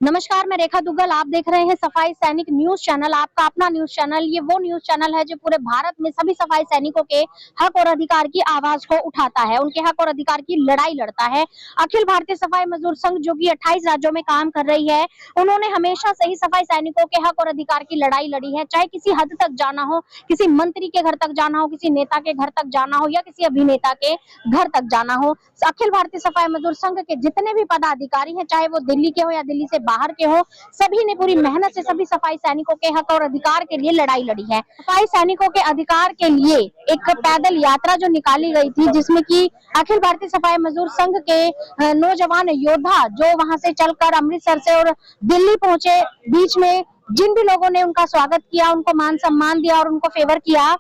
नमस्कार, मैं रेखा दुग्गल। आप देख रहे हैं सफाई सैनिक न्यूज चैनल, आपका अपना न्यूज चैनल। ये वो न्यूज चैनल है जो पूरे भारत में सभी सफाई सैनिकों के हक और अधिकार की आवाज को उठाता है, उनके हक और अधिकार की लड़ाई लड़ता है। अखिल भारतीय सफाई मजदूर संघ जो कि 28 राज्यों में काम कर रही है, उन्होंने हमेशा से ही सफाई सैनिकों के हक और अधिकार की लड़ाई लड़ी है। चाहे किसी हद तक जाना हो, किसी मंत्री के घर तक जाना हो, किसी नेता के घर तक जाना हो या किसी अभिनेता के घर तक जाना हो, अखिल भारतीय सफाई मजदूर संघ के जितने भी पदाधिकारी हैं, चाहे वो दिल्ली के हो या दिल्ली से बाहर के हो, सभी ने पूरी मेहनत से सभी सफाई सैनिकों के हक और अधिकार के लिए लड़ाई लड़ी है। सफाई सैनिकों के अधिकार के लिए एक पैदल यात्रा जो निकाली गई थी, जिसमें कि अखिल भारतीय सफाई मजदूर संघ के नौजवान योद्धा जो वहां से चलकर अमृतसर से और दिल्ली पहुंचे, बीच में जिन भी लोगों ने उनका स्वागत किया, उनको मान सम्मान दिया और उनको फेवर किया,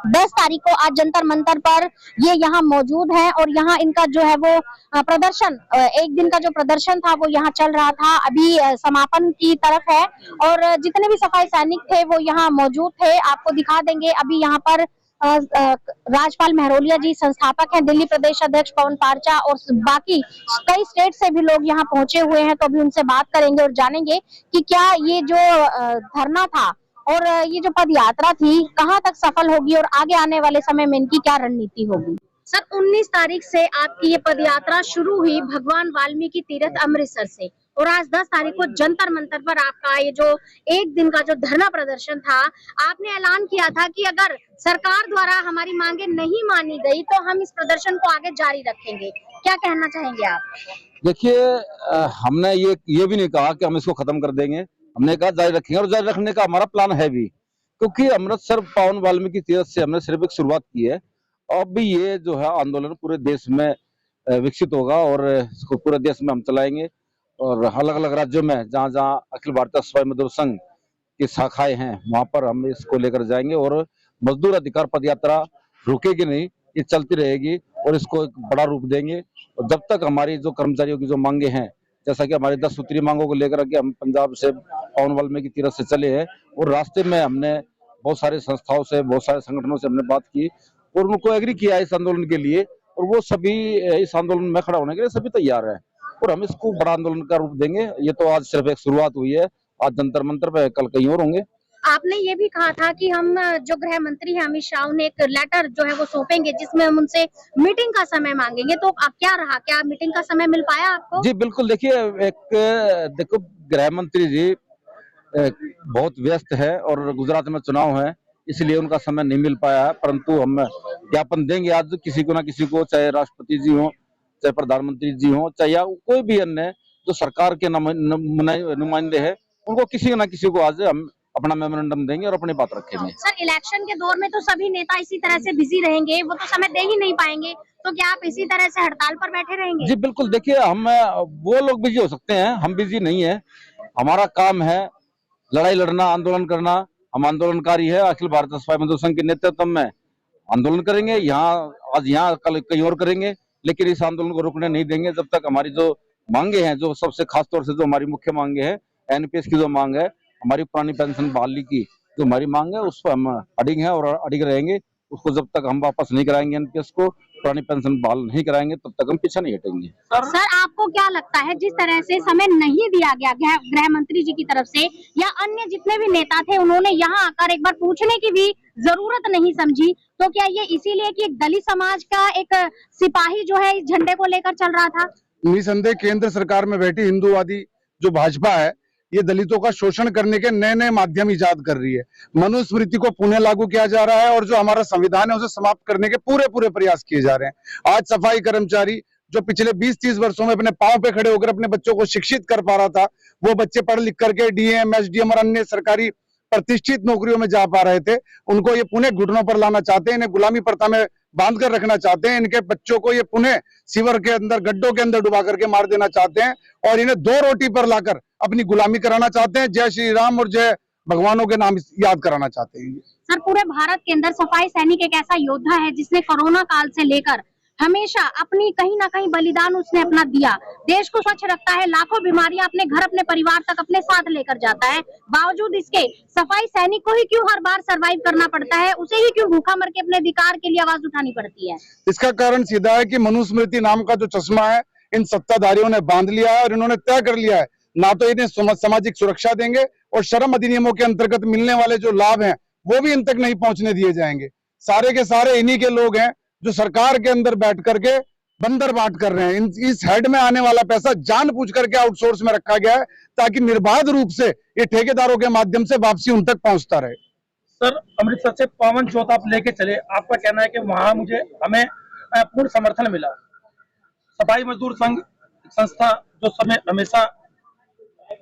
10 तारीख को आज जंतर मंतर पर ये यहाँ मौजूद हैं और यहाँ इनका जो है वो प्रदर्शन, एक दिन का जो प्रदर्शन था वो यहाँ चल रहा था, अभी समापन की तरफ है। और जितने भी सफाई सैनिक थे वो यहाँ मौजूद थे। आपको दिखा देंगे अभी यहाँ पर राजपाल महरोलिया जी संस्थापक हैं, दिल्ली प्रदेश अध्यक्ष पवन पारचा और बाकी कई स्टेट से भी लोग यहाँ पहुंचे हुए हैं। तो अभी उनसे बात करेंगे और जानेंगे कि क्या ये जो धरना था और ये जो पद यात्रा थी कहां तक सफल होगी और आगे आने वाले समय में इनकी क्या रणनीति होगी। सर, 19 तारीख से आपकी ये पद यात्रा शुरू हुई भगवान वाल्मीकि तीर्थ अमृतसर से, और आज 10 तारीख को जंतर मंतर पर आपका ये जो एक दिन का जो धरना प्रदर्शन था, आपने ऐलान किया था कि अगर सरकार द्वारा हमारी मांगे नहीं मानी गई तो हम इस प्रदर्शन को आगे जारी रखेंगे। क्या कहना चाहेंगे आप? देखिए, हमने ये भी नहीं कहा कि हम इसको खत्म कर देंगे। हमने कहा जारी रखेंगे और जारी रखने का हमारा प्लान है भी, क्योंकि अमृतसर पावन वाल्मीकि तीर्थ से हमने सिर्फ एक शुरुआत की है। अब भी ये जो है आंदोलन पूरे देश में विकसित होगा और इसको पूरे देश में हम चलाएंगे और अलग अलग राज्यों में जहाँ जहाँ अखिल भारतीय सफाई मजदूर संघ की शाखाएं हैं वहां पर हम इसको लेकर जाएंगे और मजदूर अधिकार पद यात्रा रुकेगी नहीं, ये चलती रहेगी और इसको एक बड़ा रूप देंगे। और जब तक हमारी जो कर्मचारियों की जो मांगे हैं, जैसा कि हमारी 10 सूत्रीय मांगों को लेकर के हम पंजाब से पावन वाल्मीकि तीर्थ से चले हैं और रास्ते में हमने बहुत सारी संस्थाओं से, बहुत सारे संगठनों से हमने बात की और उनको एग्री किया इस आंदोलन के लिए, और वो सभी इस आंदोलन में खड़ा होने के लिए सभी तैयार है और हम इसको बड़ा आंदोलन का रूप देंगे। ये तो आज सिर्फ एक शुरुआत हुई है, आज जंतर मंतर पे, कल कहीं और होंगे। आपने ये भी कहा था कि हम जो गृह मंत्री हैं अमित शाह ने एक लेटर जो है वो सौंपेंगे जिसमें हम उनसे मीटिंग का समय मांगेंगे, तो अब क्या रहा, क्या मीटिंग का समय मिल पाया आपको? जी बिल्कुल, देखिए देखो, गृह मंत्री जी बहुत व्यस्त है और गुजरात में चुनाव है, इसलिए उनका समय नहीं मिल पाया है, परंतु हम ज्ञापन देंगे आज किसी को ना किसी को, चाहे राष्ट्रपति जी हो, चाहे प्रधानमंत्री जी हो, चाहे या कोई भी अन्य जो सरकार के नुमाइंदे हैं, उनको किसी ना किसी को आज हम अपना मेमोरेंडम देंगे और अपनी बात रखेंगे। सर, इलेक्शन के दौर में तो सभी नेता इसी तरह से बिजी रहेंगे, वो तो समय दे ही नहीं पाएंगे, तो क्या आप इसी तरह से हड़ताल पर बैठे रहेंगे? जी बिल्कुल, देखिए हम, वो लोग बिजी हो सकते हैं, हम बिजी नहीं है। हमारा काम है लड़ाई लड़ना, आंदोलन करना। हम आंदोलनकारी है, अखिल भारतीय सफाई मजदूर संघ के नेतृत्व में आंदोलन करेंगे, यहाँ आज यहाँ कल कहीं और करेंगे, लेकिन इस आंदोलन को रुकने नहीं देंगे जब तक हमारी जो मांगे हैं, जो सबसे खास तौर से जो हमारी मुख्य मांगे है, एनपीएस की जो मांग है, हमारी पुरानी पेंशन बहाली की जो हमारी मांग है, उस पर हम अडिग हैं और अडिग रहेंगे। उसको जब तक हम वापस नहीं कराएंगे, एनपीएस को, पुरानी पेंशन बहाल नहीं कराएंगे, तब तक हम पीछे नहीं हटेंगे। सर, आपको क्या लगता है, जिस तरह से समय नहीं दिया गया गृह मंत्री जी की तरफ से या अन्य जितने भी नेता थे, उन्होंने यहाँ आकर एक बार पूछने की भी जरूरत नहीं समझी, तो क्या ये इसीलिए कि एक दलित समाज का एक सिपाही जो है इस झंडे को लेकर चल रहा था? निसंदेह केंद्र सरकार में बैठी हिंदूवादी जो भाजपा है, ये दलितों का शोषण करने के नए नए माध्यम इजाद कर रही है। मनुस्मृति को पुनः लागू किया जा रहा है और जो हमारा संविधान है उसे समाप्त करने के पूरे पूरे प्रयास किए जा रहे हैं। आज सफाई कर्मचारी जो पिछले 20-30 वर्षों में अपने पांव पे खड़े होकर अपने बच्चों को शिक्षित कर पा रहा था, वो बच्चे पढ़ लिख करके डीएम, एसडीएम और अन्य सरकारी प्रतिष्ठित नौकरियों में जा पा रहे थे, उनको ये पुनः घुटनों पर लाना चाहते हैं, इन्हें गुलामी प्रथा में बांध कर रखना चाहते हैं। इनके बच्चों को ये पुनः सीवर के अंदर, गड्ढों के अंदर डुबा करके मार देना चाहते हैं और इन्हें 2 रोटी पर लाकर अपनी गुलामी कराना चाहते हैं। जय श्री राम और जय भगवानों के नाम याद कराना चाहते हैं। सर, पूरे भारत के अंदर सफाई सैनिक एक ऐसा योद्धा है जिसने कोरोना काल से लेकर हमेशा अपनी कहीं ना कहीं बलिदान उसने अपना दिया, देश को स्वच्छ रखता है, लाखों बीमारियां अपने घर, अपने परिवार तक अपने साथ लेकर जाता है। बावजूद इसके सफाई सैनिक को ही क्यों हर बार सरवाइव करना पड़ता है, उसे ही क्यों भूखा मर के अपने अधिकार के लिए आवाज उठानी पड़ती है? इसका कारण सीधा है कि मनुस्मृति नाम का जो चश्मा है इन सत्ताधारियों ने बांध लिया है और इन्होंने तय कर लिया है ना तो इन्हें सामाजिक सुरक्षा देंगे और श्रम अधिनियमों के अंतर्गत मिलने वाले जो लाभ हैं वो भी इन तक नहीं पहुंचने दिए जाएंगे। सारे के सारे इन्हीं के लोग हैं जो सरकार के अंदर बैठ करके बंदर बांट कर रहे हैं। इस हेड में आने वाला पैसा जानबूझ करके आउटसोर्स में रखा गया है ताकि निर्बाध रूप से ये ठेकेदारों के माध्यम से वापसी उन तक पहुंचता रहे। सर, अमृतसर से पावन ज्योत आप लेके चले, आपका कहना है कि वहां हमें पूर्ण समर्थन मिला। सफाई मजदूर संघ संस्था जो समय हमेशा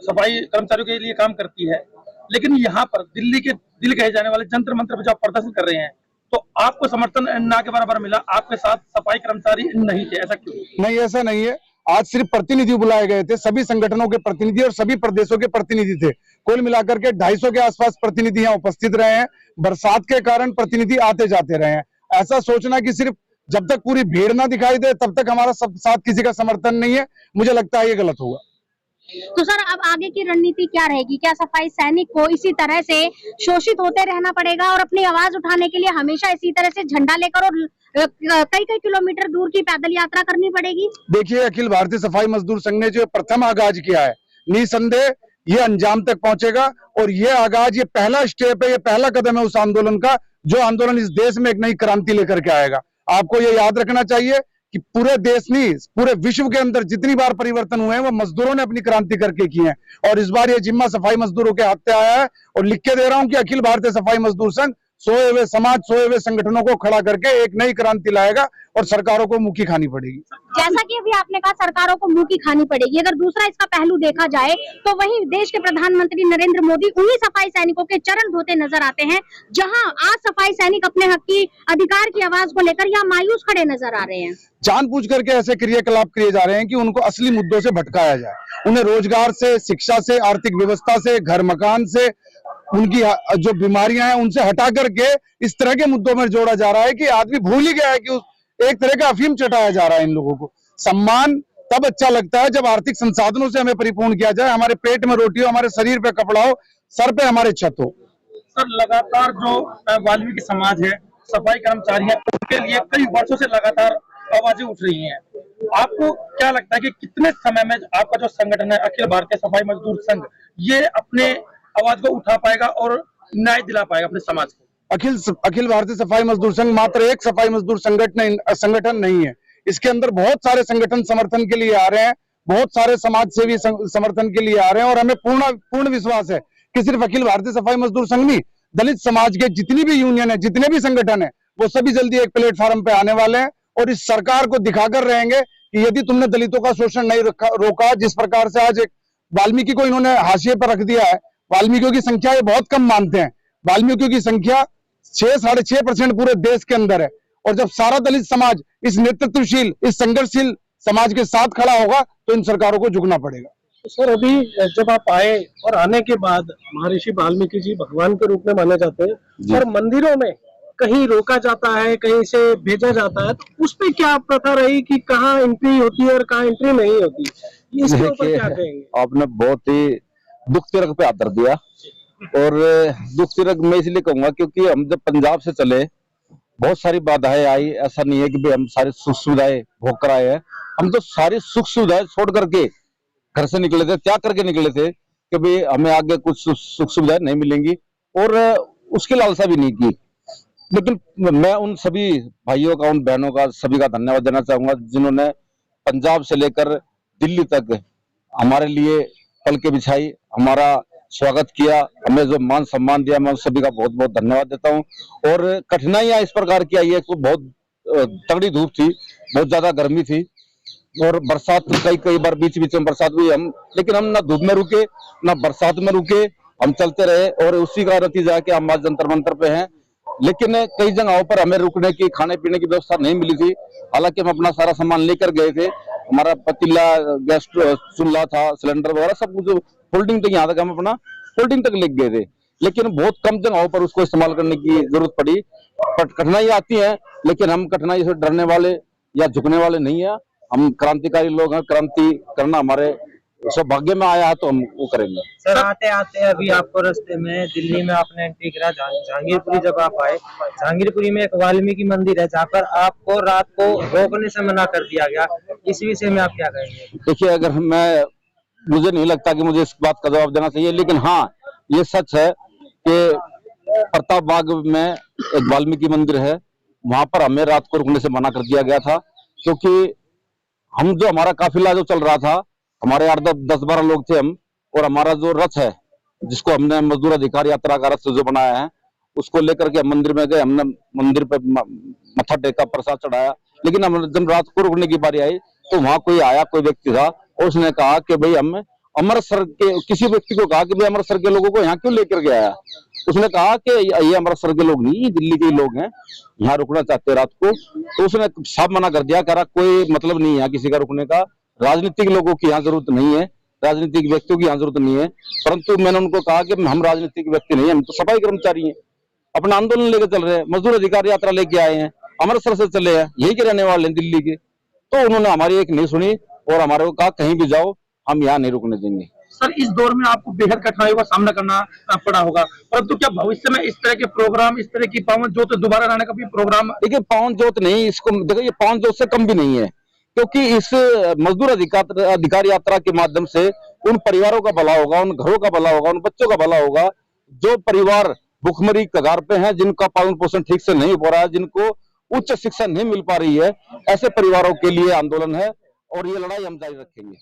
सफाई कर्मचारियों के लिए काम करती है, लेकिन यहाँ पर दिल्ली के दिल कहे जाने वाले जंतर मंतर पर जो आप प्रदर्शन कर रहे हैं, तो आपको समर्थन ना के बराबर मिला, आपके साथ सफाई कर्मचारी नहीं थे, ऐसा क्यों? नहीं, ऐसा नहीं है। आज सिर्फ प्रतिनिधि बुलाए गए थे, सभी संगठनों के प्रतिनिधि और सभी प्रदेशों के प्रतिनिधि थे। कुल मिलाकर के 250 के आसपास प्रतिनिधि यहाँ उपस्थित रहे हैं। बरसात के कारण प्रतिनिधि आते जाते रहे हैं। ऐसा सोचना कि सिर्फ जब तक पूरी भीड़ ना दिखाई दे तब तक हमारा सब साथ किसी का समर्थन नहीं है, मुझे लगता है ये गलत होगा। तो सर, अब आगे की रणनीति क्या रहेगी? क्या सफाई सैनिक को इसी तरह से शोषित होते रहना पड़ेगा और अपनी आवाज उठाने के लिए हमेशा इसी तरह से झंडा लेकर और कई कई किलोमीटर दूर की पैदल यात्रा करनी पड़ेगी? देखिए, अखिल भारतीय सफाई मजदूर संघ ने जो प्रथम आगाज किया है, निसंदेह ये अंजाम तक पहुंचेगा और ये आगाज, ये पहला स्टेप है, ये पहला कदम है उस आंदोलन का, जो आंदोलन इस देश में एक नई क्रांति लेकर के आएगा। आपको ये याद रखना चाहिए कि पूरे देश नहीं, पूरे विश्व के अंदर जितनी बार परिवर्तन हुए हैं वो मजदूरों ने अपनी क्रांति करके किए हैं और इस बार ये जिम्मा सफाई मजदूरों के हाथ पे आया है। और लिख के दे रहा हूं कि अखिल भारतीय सफाई मजदूर संघ सोए हुए समाज, सोए हुए संगठनों को खड़ा करके एक नई क्रांति लाएगा और सरकारों को मुँह की खानी पड़ेगी। जैसा कि अभी आपने कहा, सरकारों को मुंह की खानी पड़ेगी। अगर दूसरा इसका पहलू देखा जाए तो वहीं देश के प्रधानमंत्री नरेंद्र मोदी उन्हीं सफाई सैनिकों के चरण धोते नजर आते हैं, जहां आज सफाई सैनिक अपने हक की, अधिकार की आवाज को लेकर यहाँ मायूस खड़े नजर आ रहे हैं। जानबूझ करके ऐसे क्रियाकलाप किए जा रहे हैं कि उनको असली मुद्दों से भटकाया जाए, उन्हें रोजगार से, शिक्षा से, आर्थिक व्यवस्था से, घर मकान से, उनकी जो बीमारियां हैं उनसे हटा करके इस तरह के मुद्दों में जोड़ा जा रहा है कि आदमी भूल ही गया है कि एक तरह का अफीम चटाया जा रहा है। इन लोगों को सम्मान तब अच्छा लगता है जब आर्थिक संसाधनों से हमें परिपूर्ण किया जाए, हमारे पेट में रोटी हो, हमारे शरीर पे कपड़ा हो, सर पे हमारे छत हो। सर, लगातार जो वाल्मीकि समाज है, सफाई कर्मचारी है, उनके लिए कई वर्षों से लगातार आवाजें उठ रही हैं। आपको क्या लगता है कि कितने समय में आपका जो संगठन है अखिल भारतीय सफाई मजदूर संघ, ये अपने आवाज को उठा पाएगा और न्याय दिला पाएगा अपने समाज को? अखिल भारतीय सफाई मजदूर संघ मात्र एक सफाई मजदूर संगठन नहीं है। इसके अंदर बहुत सारे संगठन समर्थन के लिए आ रहे हैं, बहुत सारे समाज सेवी समर्थन के लिए आ रहे हैं और हमें पूर्ण विश्वास है कि सिर्फ अखिल भारतीय सफाई मजदूर संघ नहीं, दलित समाज के जितनी भी यूनियन है, जितने भी संगठन है, वो सभी जल्दी एक प्लेटफॉर्म पे आने वाले हैं और इस सरकार को दिखाकर रहेंगे कि यदि तुमने दलितों का शोषण नहीं रोका, जिस प्रकार से आज एक वाल्मीकि को इन्होंने हाशिए पर रख दिया है। वाल्मीकियों की संख्या ये बहुत कम मानते हैं, वाल्मीकियों की संख्या 6-6.5% पूरे देश के अंदर है और जब सारा दलित समाज इस नेतृत्वशील, इस संघर्षशील समाज के साथ खड़ा होगा तो इन सरकारों को झुकना पड़ेगा। सर, अभी जब आप आए और आने के बाद महर्षि वाल्मीकि जी भगवान के रूप में माने जाते हैं, पर मंदिरों में कहीं रोका जाता है, कहीं से भेजा जाता है, तो उस पे क्या प्रथा रही कि कहाँ एंट्री होती है और कहाँ एंट्री नहीं होती, इसके ऊपर क्या कहेंगे? आपने बहुत ही दुख तिरक पे हाथ धर दिया और दुख तिरक मैं इसलिए कहूंगा क्योंकि हम जब पंजाब से चले बहुत सारी बाधाएं आई। ऐसा नहीं है कि भाई हम सारी सुख सुविधाएं भोग कर आए हैं, हम तो सारी सुख सुविधाएं छोड़ करके घर से निकले थे, त्याग करके निकले थे कि भाई हमें आगे कुछ सुख सुविधाएं नहीं मिलेंगी और उसकी लालसा भी नहीं की। लेकिन मैं उन सभी भाइयों का, उन बहनों का, सभी का धन्यवाद देना चाहूंगा जिन्होंने पंजाब से लेकर दिल्ली तक हमारे लिए पल के बिछाई, हमारा स्वागत किया, हमें जो मान सम्मान दिया, मैं उन सभी का बहुत बहुत धन्यवाद देता हूं। और कठिनाइयां इस प्रकार की आई है, तो बहुत तगड़ी धूप थी, बहुत ज्यादा गर्मी थी और बरसात कई बार बीच में बरसात हुई, लेकिन हम ना धूप में रुके ना बरसात में रुके, हम चलते रहे और उसी का नतीजा कि हम आज जंतर मंतर पे हैं। लेकिन कई जगहों पर हमें रुकने की, खाने पीने की व्यवस्था नहीं मिली थी, हालांकि हम अपना सारा सामान लेकर गए थे, हमारा पतीला, गैस चूल्हा था, सिलेंडर वगैरह सब कुछ फोल्डिंग तक, यहाँ तक हम अपना फोल्डिंग तक ले गए थे, लेकिन बहुत कम जगहों पर उसको इस्तेमाल करने की जरूरत पड़ी। कठिनाई आती है लेकिन हम कठिनाई से डरने वाले या झुकने वाले नहीं है, हम क्रांतिकारी लोग हैं, क्रांति करना हमारे सौभाग्य में आया है तो हम वो करेंगे। सर, आते आते अभी आपको रास्ते में दिल्ली में आपने एंट्री करा, जहांगीरपुरी जब आप आए, जहांगीरपुरी में एक वाल्मीकि मंदिर है जहाँ पर आपको रात को रोकने से मना कर दिया गया, इस विषय में आप क्या कहेंगे? देखिए, अगर मैं मुझे नहीं लगता कि मुझे इस बात का जवाब देना चाहिए, लेकिन हाँ ये सच है कि प्रताप बाग में एक वाल्मीकि मंदिर है, वहां पर हमें रात को रुकने से मना कर दिया गया था, क्योंकि हमारा काफिला जो चल रहा था, हमारे 10-12 लोग थे हम, और हमारा जो रथ है जिसको हमने मजदूर अधिकार यात्रा का रथ जो बनाया है, उसको लेकर के हम मंदिर में गए। हमने मंदिर पे मत्था टेका, प्रसाद चढ़ाया, लेकिन हम जब रात को रुकने की बारी आई तो वहां कोई व्यक्ति था और उसने कहा कि भाई हम अमृतसर के, किसी व्यक्ति को कहा कि भाई अमृतसर के लोगों को यहाँ क्यों लेकर के आया। उसने कहा कि ये अमृतसर के लोग नहीं, दिल्ली के लोग हैं, यहाँ रुकना चाहते हैं रात को। तो उसने साफ मना कर दिया, कह रहा कोई मतलब नहीं है किसी का रुकने का, राजनीतिक लोगों की यहाँ जरूरत नहीं है, राजनीतिक व्यक्तियों की यहाँ जरूरत नहीं है। परंतु मैंने उनको कहा कि हम राजनीतिक व्यक्ति नहीं है, हम तो सफाई कर्मचारी हैं, अपना आंदोलन लेकर चल रहे हैं, मजदूर अधिकार यात्रा लेके आए हैं, अमृतसर से चले हैं, यही के रहने वाले हैं दिल्ली के। तो उन्होंने हमारी एक नहीं सुनी और हमारे को कहा कहीं भी जाओ, हम यहाँ नहीं रुकने देंगे। सर, इस दौर में आपको बेहद कठिनाइयों का सामना करना पड़ा होगा, परंतु क्या भविष्य में इस तरह के प्रोग्राम, इस तरह की पावन ज्योत दोबारा लाने का भी प्रोग्राम? देखिए पावन ज्योत नहीं, इसको देखो ये पावन ज्योत से कम भी नहीं है, क्योंकि इस मजदूर अधिकार यात्रा के माध्यम से उन परिवारों का भला होगा, उन घरों का भला होगा, उन बच्चों का भला होगा जो परिवार भुखमरी कगार पे हैं, जिनका पालन पोषण ठीक से नहीं हो रहा है, जिनको उच्च शिक्षा नहीं मिल पा रही है, ऐसे परिवारों के लिए आंदोलन है और ये लड़ाई हम जारी रखेंगे।